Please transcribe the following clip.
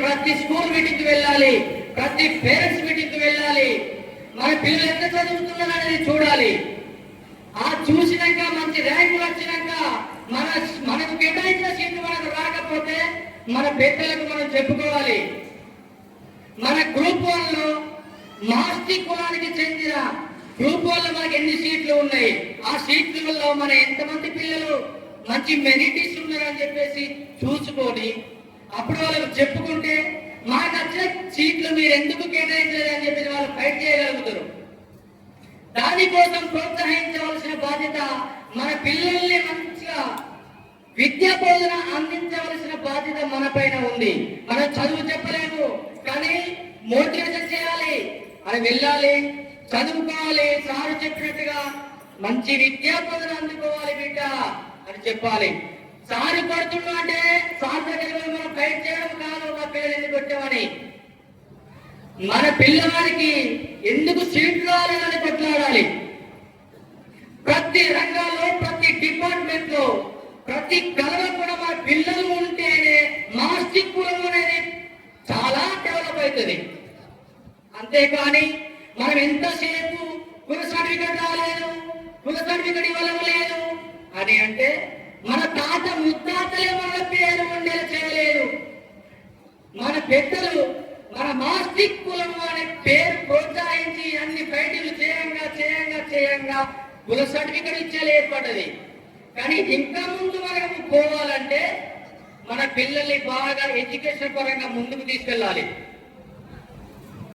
ప్రతి school meeting వెళ్ళాలి, ప్రతి పేరెంట్స్ మీటింగ్ వెళ్ళాలి, మన పిల్లలు ఎంత చదువుతున్నారు అనేది చూడాలి. ఆ చూసినాక మంచి ర్యాంకులు వచ్చినాక మనకు కేటాయించిన సీట్లు మనకు రాకపోతే మన పెద్దలకు మనం చెప్పుకోవాలి. మన గ్రూప్ 1లో మాస్టి కులానికి చెందిన గ్రూప్ 1లో మనకి ఎన్ని సీట్లు ఉన్నాయి, ఆ సీట్లలో మన ఎంతమంది పిల్లలు మంచి మెరిటీస్ ఉన్నారని చెప్పేసి చూసుకొని అప్పుడు వాళ్ళకు చెప్పుకుంటే మాకు వచ్చిన సీట్లు మీరు ఎందుకు కేటాయించలేదు అని చెప్పి వాళ్ళు ఫైట్ చేయగలుగుతారు. దానికోసం ప్రోత్సహించవలసిన బాధ్యత, మన పిల్లల్ని మంచిగా విద్యా బోధన అందించవలసిన బాధ్యత మన పైన ఉంది. మనం చదువు చెప్పలేము కానీ మోటివేషన్ చేయాలి, అని వెళ్ళాలి, చదువుకోవాలి, సారు చెప్పినట్టుగా మంచి విద్యా బోధన అందుకోవాలి బిడ్డ అని చెప్పాలి. సారు కొడుతున్నా అంటే సార్ దగ్గర మనం ఫైట్ చేయడం కాదు, మా పిల్లలు ఎందుకు కొట్టామని. మన పిల్లవాడికి ఎందుకు సీట్లు రాలేదని కొట్లాడాలి. ప్రతి రంగాల్లో, ప్రతి డిపార్ట్మెంట్ లో, ప్రతి కళలో కూడా మన పిల్లలు ఉంటేనే మాస్టిక్ కులం అనేది చాలా డెవలప్ అవుతుంది. అంతేకాని మనం ఎంతసేపు కుల సర్టిఫికెట్ రాలేదు, కుల సర్టిఫికెట్ ఇవ్వలేదు అని అంటే మన తాత ముత్తాతలే మన పేరు ఉండేలా చేయలేదు. మన పెద్దలు మన మాస్టిక్ కులం అనే పేరు ప్రోత్సహించి అన్ని ఫైటింగ్లు చేయంగా కుల సర్టిఫికెట్ ఇచ్చేలా ఏర్పడ్డది. కానీ ఇంకా ముందు మనం పోవాలంటే మన పిల్లల్ని బాగా ఎడ్యుకేషన్ పరంగా ముందుకు తీసుకెళ్ళాలి.